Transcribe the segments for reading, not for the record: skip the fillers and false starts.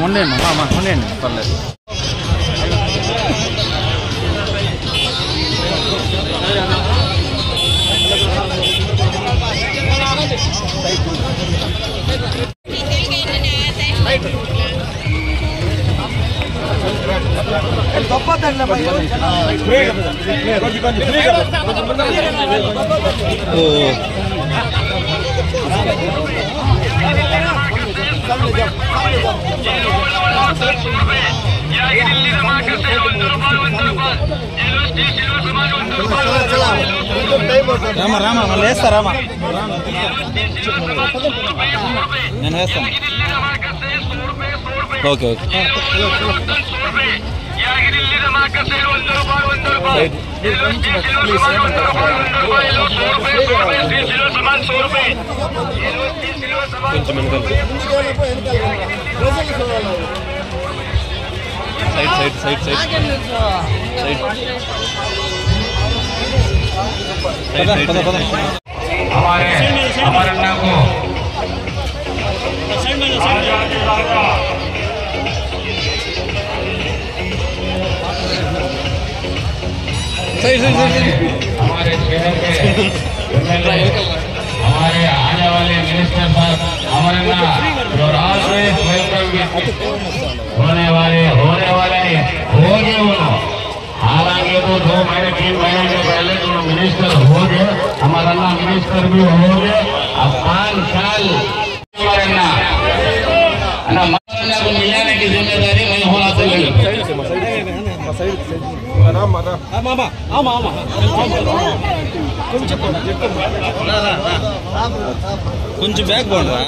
ఉండండి పర్లేదు. రామా రామా మళ్ళీ వేస్తా రామా నేను వేస్తాను. Okay okay side side side side हमारे अन्ना को हमारे शहर के हमारे आने वाले मिनिस्टर साहब हमारे जो राज में होने वाले हो गए उन्होंने। हालांकि तो 2 महीने 3 महीने के पहले जो मिनिस्टर हो गए, हमारा ना मिनिस्टर भी हो गए। अब 5 साल हमारे ना को मिलाने की जिम्मेदारी मैं होना चाहिए। కొంచెం బ్యాక్ బాగుందా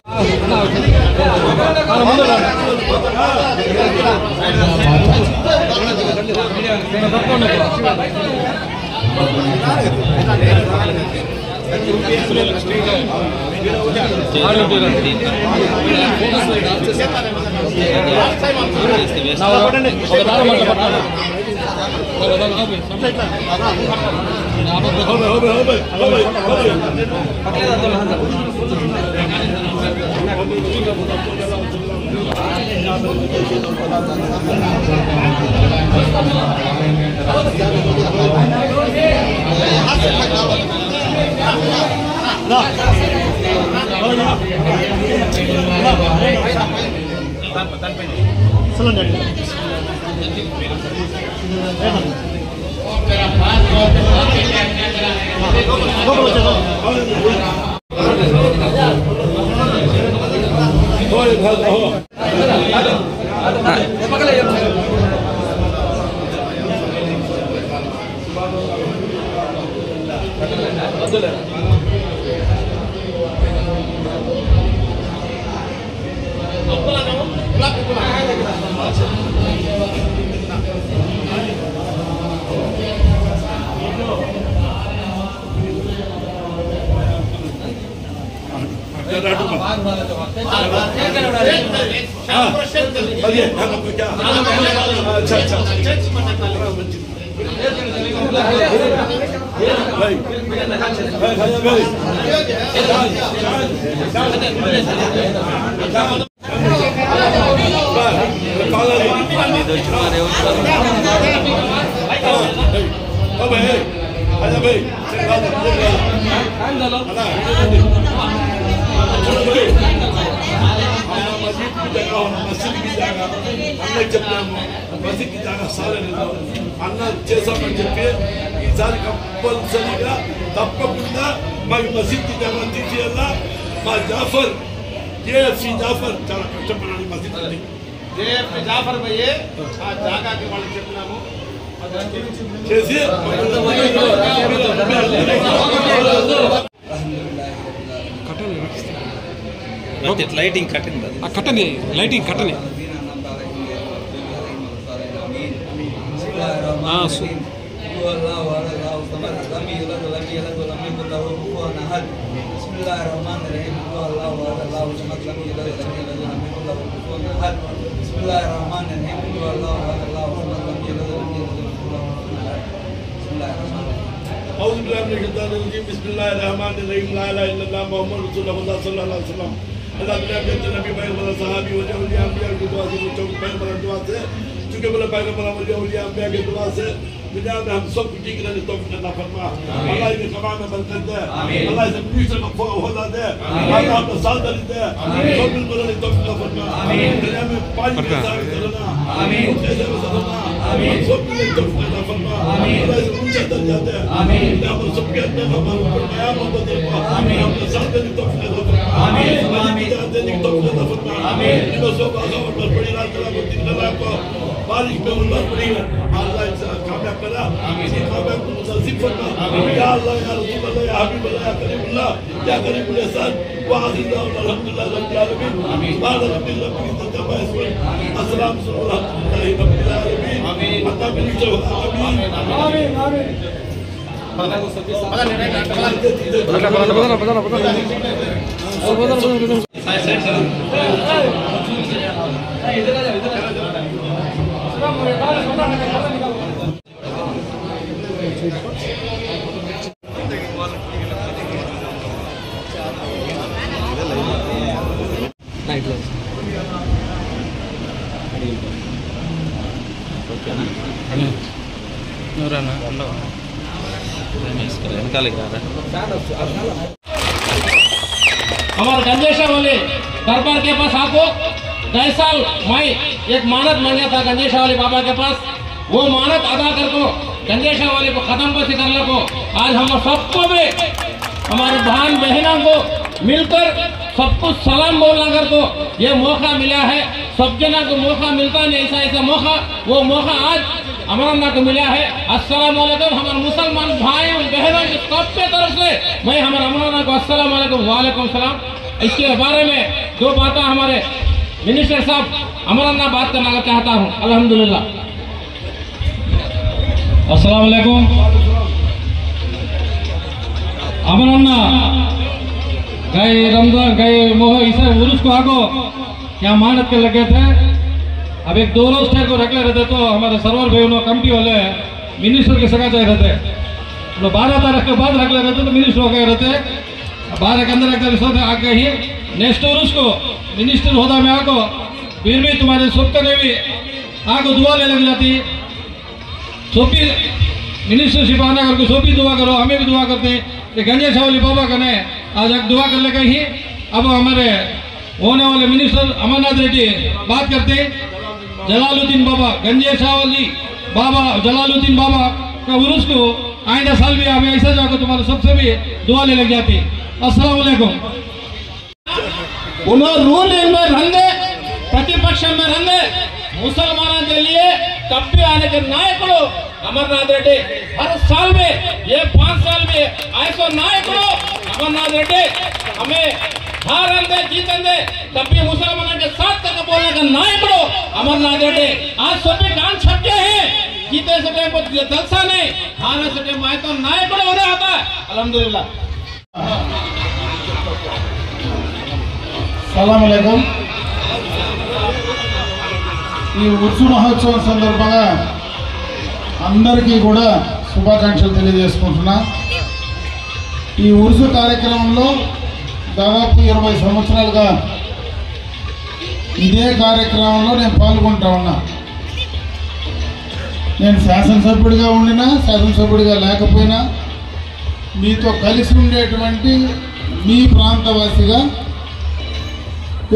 మసీద్ జాగా సాలేదు అన్న చేసామని చెప్పి ఈసారి కంపల్సరీగా తప్పకుండా మాకు మసీద్ జాగా తీసేయాలా. మా జాఫర్ జేఎఫ్సి జాఫర్ చాలా కష్టపడాలి మసీద్ జేఎఫ్సి జాఫర్ భయ్యే ఆ జాగాకి వాళ్ళు చెప్పినాము చేసి లైటింగ్ కట్టండి కట్టని లైటింగ్ కట్టని बिस्मिल्लाहिर्रहमानिर्रहीम ला इलाहा इल्लल्लाह मुहम्मद रसूलुल्लाह सल्लल्लाहु अलैहि वसल्लम अल्लाह के नबी पैगंबर सहाबी और औलिया अंबिया की दुआ से चौक पैगंबर दुआ से चूंकि बोला पैगंबर औलिया अंबिया की दुआ से दुनिया में हम सब ठीक रहने तौफीक अता फरमा अल्लाह इनके कमा में बरकत दे अल्लाह इसे मिनिस्टर को होला दे अल्लाह अपना साथ दे सब मिलकर रहने तौफीक अता फरमा दुनिया में पानी के साथ रहना आमीन जैसे रहना आमीन सब मिलकर तौफीक अता फरमा अल्लाह इसे ऊंचा दर्जा दे आमीन हम सब के अंदर हमारे ऊपर नया मोहब्बत दे आमीन अपना साथ देने तौफीक अता फरमा आमीन आमीन देने तौफीक अता फरमा आमीन इन सब आज़ाद पर बड़ी रात कला को दिन कला को बारिश में उल्लास पड़ी अल्लाह इसे कामयाब करा कामयाब को मुसल्सिल फरमा या अल्लाह या रसूल अल्लाह या हबीब अल्लाह या करीमुल्लाह या करीमुल एहसान वाहिद अल्हम्दुलिल्लाह रब्बिल आलमीन सुभान रब्बिल इज्जति अम्मा यसिफून अस्सलाम अल्हम्दुलिल्लाहि रब्बिल आलमीन अता बिल आमीन आमीन आमीन हमारे गंजेशा वाले दरबार के पास आपको गए साल मैं एक मानत मांगा था गंजेशा वाले बाबा के पास, वो मानत अदा कर को गंजेशा वाले को खत्म को करने को आज हम सबको भी हमारे बहन बहनों को मिलकर सबको सलाम बोलना कर को ये मौका मिला है। सब जना को मौका मिलता नहीं, ऐसा ऐसा मौका वो मौका आज अमरन्ना को मिला है। अस्सलाम वालेकुम हमारे मुसलमान भाई और बहनों की सबके तरफ से मैं हमारे अमरन्ना को अस्सलाम वालेकुम वालेकुम सलाम। इसके बारे में दो बातें हमारे मिनिस्टर साहब अमरन्ना बात करना चाहता हूँ। अल्हम्दुलिल्लाह अस्सलाम वालेकुम। अमरन्ना गए रमजान गए मोह इसे उर्स को आगो क्या मानत के लगे थे। अब एक दो रोज को रखले रहते तो हमारे सर्वर भाई कमिटी वाले मिनिस्टर के सगा चाहे रहते तो 12 तारीख के बाद रख ले रहते तो मिनिस्टर हो गए रहते 12 के अंदर आके ही नेक्स्ट उर्स को मिनिस्टर होता में आको फिर भी तुम्हारे सबके ने भी आको दुआ ले लग जाती। सोपी मिनिस्टरशिप आना करके सोपी दुआ करो, हमें भी दुआ करते कि गंजेश वाली बाबा कने आज एक दुआ कर ले ही। अब हमारे होने वाले मिनिस्टर अमरनाथ रेड्डी बात करते जलालुद्दीन बाबा गंजेशावली बाबा जलालुद्दीन बाबा का उर्स को आइंदा साल भी हमें ऐसा जाकर तुम्हारे सबसे भी दुआ ले लग जाती। अस्सलाम वालेकुम। उन्होंने रूल में रहने प्रतिपक्ष में रहने मुसलमानों के लिए तब भी आने के नायकों अमरनाथ रेड्डी हर साल में ये 5 साल में ऐसा नायकों अमरनाथ रेड्डी हमें हारंदे जीतेंदे तब भी मुसलमानों के साथ तक बोलने का नायकों अमरनाथ रेड्डी आज सभी गान छपके हैं। जीते से टाइम पर जलसा नहीं, हारने से टाइम आए तो नायकों हो रहा था। अल्हम्दुलिल्लाह సలాం అలైకుం। ఈ ఉర్సు మహోత్సవం సందర్భంగా అందరికీ కూడా శుభాకాంక్షలు తెలియజేసుకుంటున్నా। ఈ ఉర్సు కార్యక్రమంలో దాదాపు 20 సంవత్సరాలుగా ఇదే కార్యక్రమంలో నేను పాల్గొంటా ఉన్నా। నేను శాసనసభ్యుడిగా ఉండినా శాసనసభ్యుడిగా లేకపోయినా మీతో కలిసి ఉండేటువంటి మీ ప్రాంతవాసిగా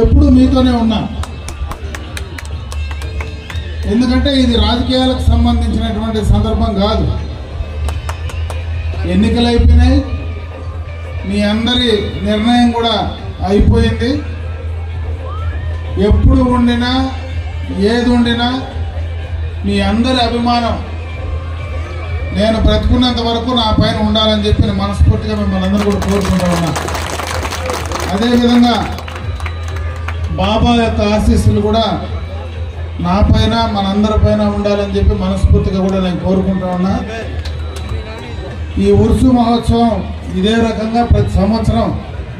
ఎప్పుడు మీతోనే ఉన్నా। ఎందుకంటే ఇది రాజకీయాలకు సంబంధించినటువంటి సందర్భం కాదు। ఎన్నికలు అయిపోయినాయి, మీ అందరి నిర్ణయం కూడా అయిపోయింది। ఎప్పుడు ఉండినా ఏది ఉండినా మీ అందరి అభిమానం నేను బ్రతుకున్నంత వరకు నా పైన ఉండాలని చెప్పి నేను మనస్ఫూర్తిగా మిమ్మల్ని అందరూ కూడా కోరుకుంటా ఉన్నా। అదేవిధంగా బాబా యొక్క ఆశీస్సులు కూడా నా పైన మనందరి పైన ఉండాలని చెప్పి మనస్ఫూర్తిగా కూడా నేను కోరుకుంటా ఉన్నా। ఈ ఉర్సు మహోత్సవం ఇదే రకంగా ప్రతి సంవత్సరం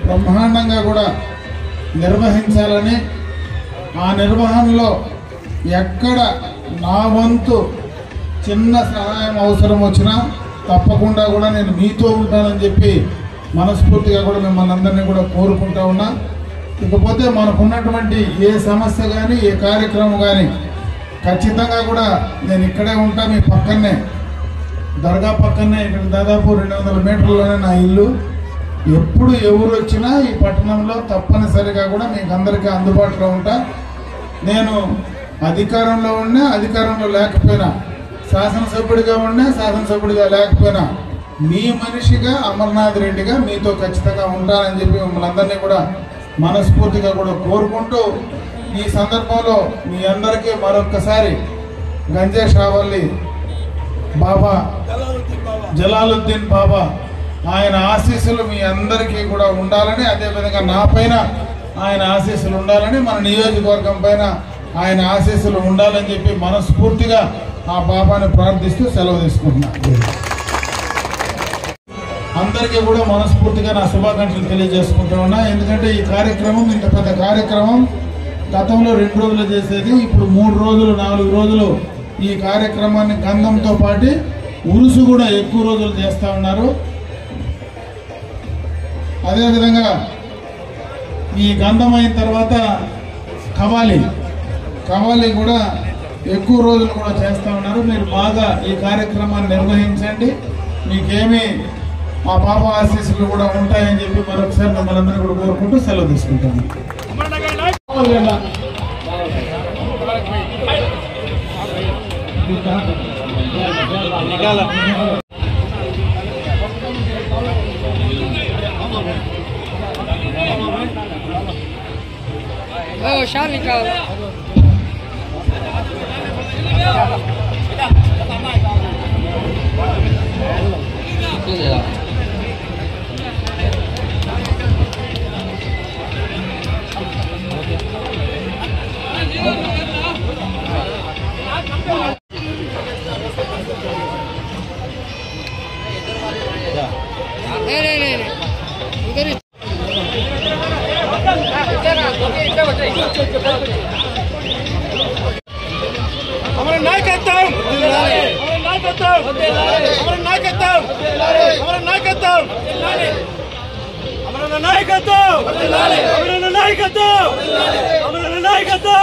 బ్రహ్మాండంగా కూడా నిర్వహించాలని, ఆ నిర్వహణలో ఎక్కడ నా వంతు చిన్న సహాయం అవసరం వచ్చినా తప్పకుండా కూడా నేను మీతో ఉంటానని చెప్పి మనస్ఫూర్తిగా కూడా మిమ్మల్ని అందరినీ కూడా కోరుకుంటా ఉన్నా. ఇకపోతే మనకున్నటువంటి ఏ సమస్య కానీ ఏ కార్యక్రమం కానీ ఖచ్చితంగా కూడా నేను ఇక్కడే ఉంటా, మీ పక్కనే దర్గా పక్కనే, ఇక్కడ దాదాపు 200 మీటర్లలోనే నా ఇల్లు. ఎప్పుడు ఎవరు వచ్చినా ఈ పట్టణంలో తప్పనిసరిగా కూడా మీకు అందరికీ అందుబాటులో ఉంటా. నేను అధికారంలో ఉన్నా అధికారంలో లేకపోయినా, శాసనసభ్యుడిగా ఉన్నా శాసనసభ్యుడిగా లేకపోయినా మీ మనిషిగా అమర్నాథ్ రెడ్డిగా మీతో ఖచ్చితంగా ఉంటానని చెప్పి మిమ్మల్ని అందరినీ కూడా మనస్ఫూర్తిగా కూడా కోరుకుంటూ ఈ సందర్భంలో మీ అందరికీ మరొక్కసారి గంజే షావల్లి బాబా జలాలుద్దీన్ బాబా ఆయన ఆశీస్సులు మీ అందరికీ కూడా ఉండాలని, అదేవిధంగా నా పైన ఆయన ఆశీస్సులు ఉండాలని, మన నియోజకవర్గం పైన ఆయన ఆశీస్సులు ఉండాలని చెప్పి మనస్ఫూర్తిగా ఆ బాబాని ప్రార్థిస్తూ సెలవు తీసుకుంటున్నాను. అందరికీ కూడా మనస్ఫూర్తిగా నా శుభాకాంక్షలు తెలియజేసుకుంటూ ఉన్నా. ఎందుకంటే ఈ కార్యక్రమం ఇంత పెద్ద కార్యక్రమం గతంలో 2 రోజులు చేసేది, ఇప్పుడు 3 రోజులు 4 రోజులు ఈ కార్యక్రమాన్ని గంధంతో పాటు ఉరుసు కూడా ఎక్కువ రోజులు చేస్తూ ఉన్నారు. అదేవిధంగా ఈ గంధం అయిన తర్వాత కవాలి కూడా ఎక్కువ రోజులు కూడా చేస్తూ ఉన్నారు. మీరు బాగా ఈ కార్యక్రమాన్ని నిర్వహించండి, మీకేమీ ఆ బాబా ఆశీస్సులు కూడా ఉంటాయని చెప్పి మరొకసారి మిమ్మల్ని అందరూ కూడా కోరుకుంటూ సెలవు తీసుకుంటాను. शाल निकाल नहीं उधर ही हमारा नायकत्व हमारा नायकत्व